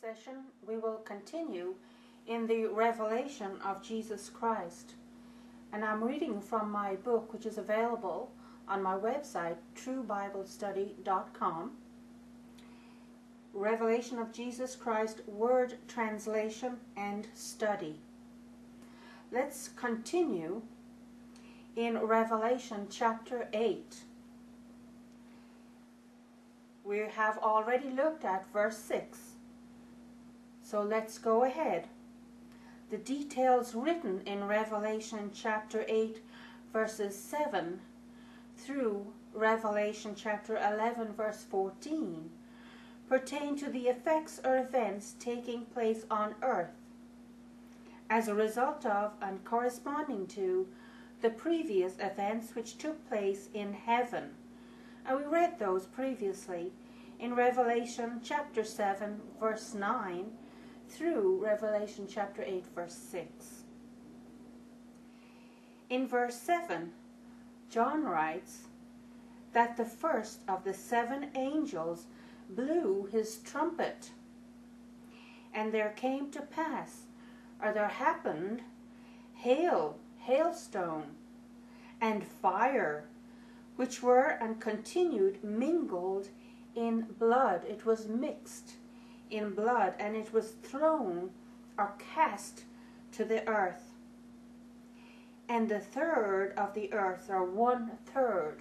this session, we will continue in the revelation of Jesus Christ. And I'm reading from my book, which is available on my website, truebiblestudy.com. Revelation of Jesus Christ, Word Translation and Study. Let's continue in Revelation chapter 8. We have already looked at verse 6. So let's go ahead. The details written in Revelation chapter 8 verses 7 through Revelation chapter 11 verse 14 pertain to the effects or events taking place on earth as a result of and corresponding to the previous events which took place in heaven. And we read those previously in Revelation chapter 7 verse 9 through Revelation chapter 8 verse 6. In verse 7, John writes that the first of the 7 angels blew his trumpet, and there came to pass, or there happened, hailstone, and fire, which were and continued mingled in blood. It was mixed in blood, and it was thrown or cast to the earth. And the third of the earth, or 1/3,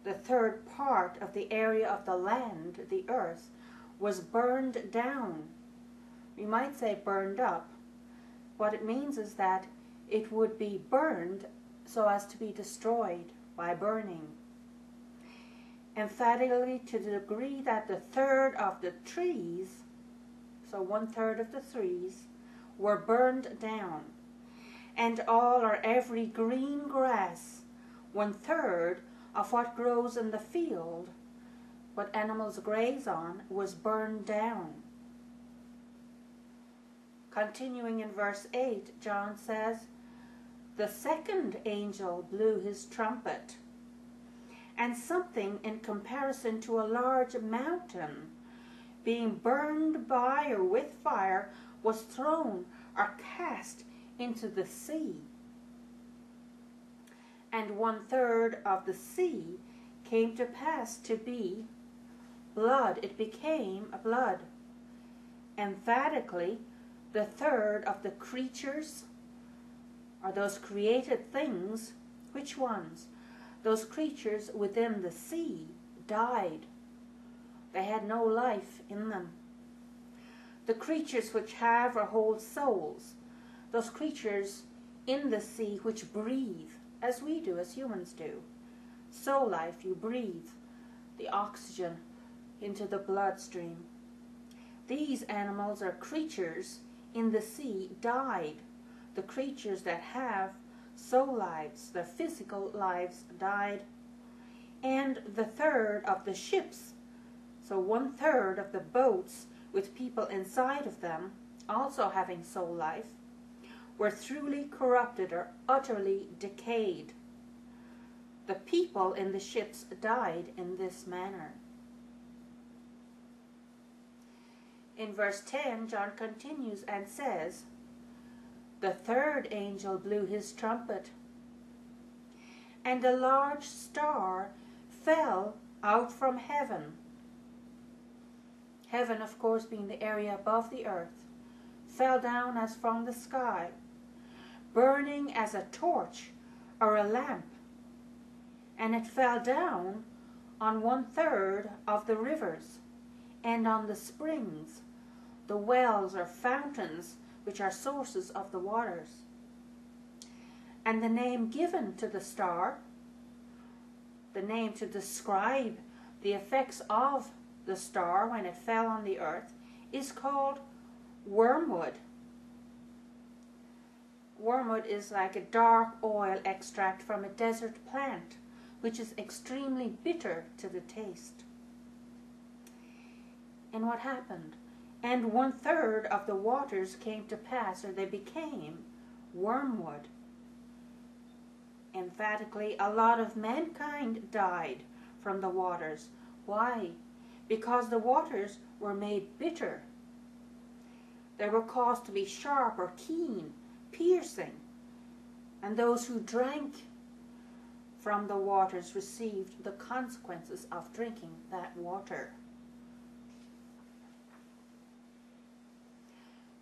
the third part of the area of the land, the earth, was burned down. We might say burned up. What it means is that it would be burned so as to be destroyed by burning. Emphatically, to the degree that the third of the trees, so 1/3 of the trees, were burned down, and all or every green grass, 1/3 of what grows in the field, what animals graze on, was burned down. Continuing in verse 8, John says, the second angel blew his trumpet, and something in comparison to a large mountain, being burned by or with fire, was thrown or cast into the sea. And 1/3 of the sea came to pass to be blood. It became blood. Emphatically, the third of the creatures, or those created things, which ones? Those creatures within the sea died. They had no life in them. The creatures which have or hold souls, those creatures in the sea which breathe, as we do, as humans do. Soul life, you breathe the oxygen into the bloodstream. These animals or creatures in the sea died. The creatures that have soul lives, their physical lives, died. And the third of the ships, so 1/3 of the boats with people inside of them, also having soul life, were truly corrupted or utterly decayed. The people in the ships died in this manner. In verse 10, John continues and says, the third angel blew his trumpet, and a large star fell out from heaven. Heaven, of course, being the area above the earth, fell down as from the sky, burning as a torch or a lamp, and it fell down on 1/3 of the rivers and on the springs, the wells or fountains which are sources of the waters. And the name given to the star, the name to describe the effects of the star when it fell on the earth, is called Wormwood. Wormwood is like a dark oil extract from a desert plant, which is extremely bitter to the taste. And what happened? And 1/3 of the waters came to pass, or they became wormwood. Emphatically, a lot of mankind died from the waters. Why? Because the waters were made bitter They were caused to be sharp or keen, piercing, and those who drank from the waters received the consequences of drinking that water.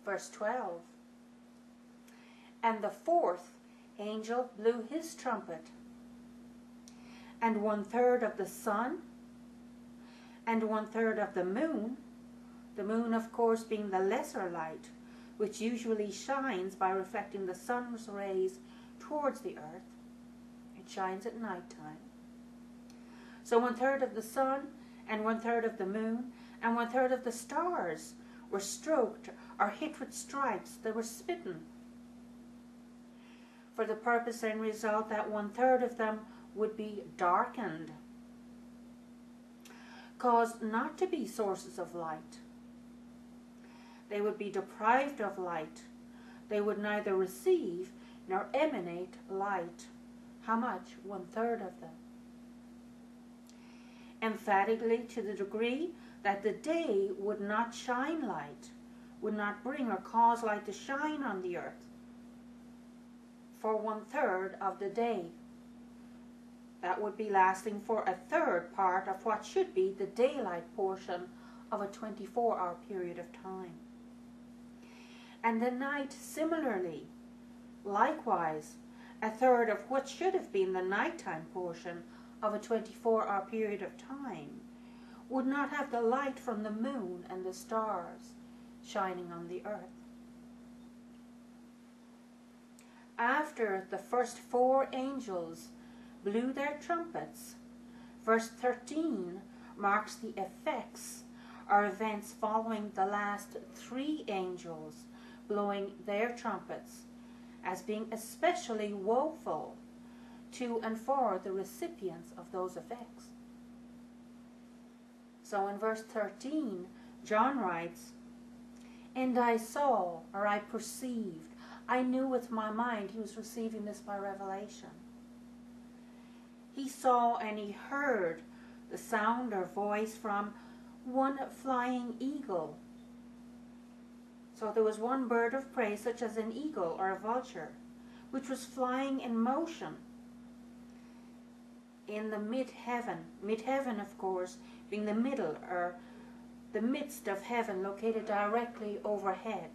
Verse 12. And the fourth angel blew his trumpet, and 1/3 of the sun, and 1/3 of the moon of course being the lesser light, which usually shines by reflecting the sun's rays towards the earth. It shines at night time. So 1/3 of the sun, and 1/3 of the moon, and 1/3 of the stars were stroked or hit with stripes. They were smitten, for the purpose and result that 1/3 of them would be darkened, caused not to be sources of light. They would be deprived of light. They would neither receive nor emanate light. How much? 1/3 of them. Emphatically, to the degree that the day would not shine light, would not bring or cause light to shine on the earth for 1/3 of the day. That would be lasting for 1/3 part of what should be the daylight portion of a 24-hour period of time. And the night similarly, likewise, 1/3 of what should have been the nighttime portion of a 24-hour period of time would not have the light from the moon and the stars shining on the earth. After the first 4 angels blew their trumpets, verse 13 marks the effects or events following the last 3 angels blowing their trumpets as being especially woeful to and for the recipients of those effects. So in verse 13, John writes, and I saw, or I perceived, I knew with my mind, he was receiving this by revelation. He saw and he heard the sound or voice from one flying eagle. So there was one bird of prey, such as an eagle or a vulture, which was flying in motion in the mid-heaven. Mid-heaven, of course, being the middle or the midst of heaven, located directly overhead,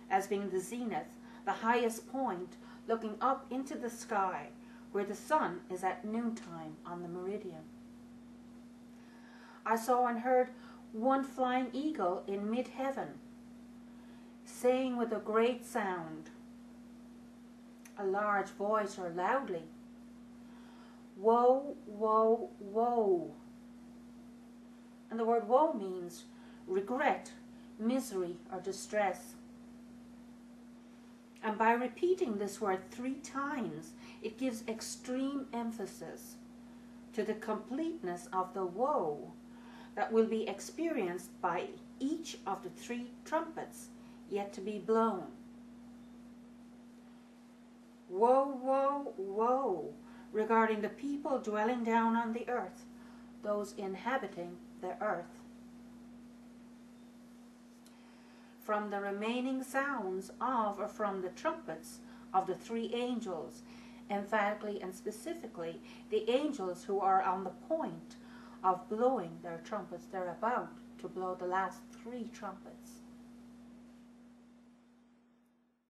as being the zenith, the highest point, looking up into the sky, where the sun is at noontime on the meridian. I saw and heard one flying eagle in mid-heaven, saying with a great sound, a large voice or loudly, woe, woe, woe. And the word woe means regret, misery, or distress. And by repeating this word 3 times, it gives extreme emphasis to the completeness of the woe that will be experienced by each of the 3 trumpets yet to be blown. Woe, woe, woe, regarding the people dwelling down on the earth, those inhabiting the earth. From the remaining sounds of, or from the trumpets of the 3 angels, emphatically and specifically the angels who are on the point of blowing their trumpets. They're about to blow the last 3 trumpets.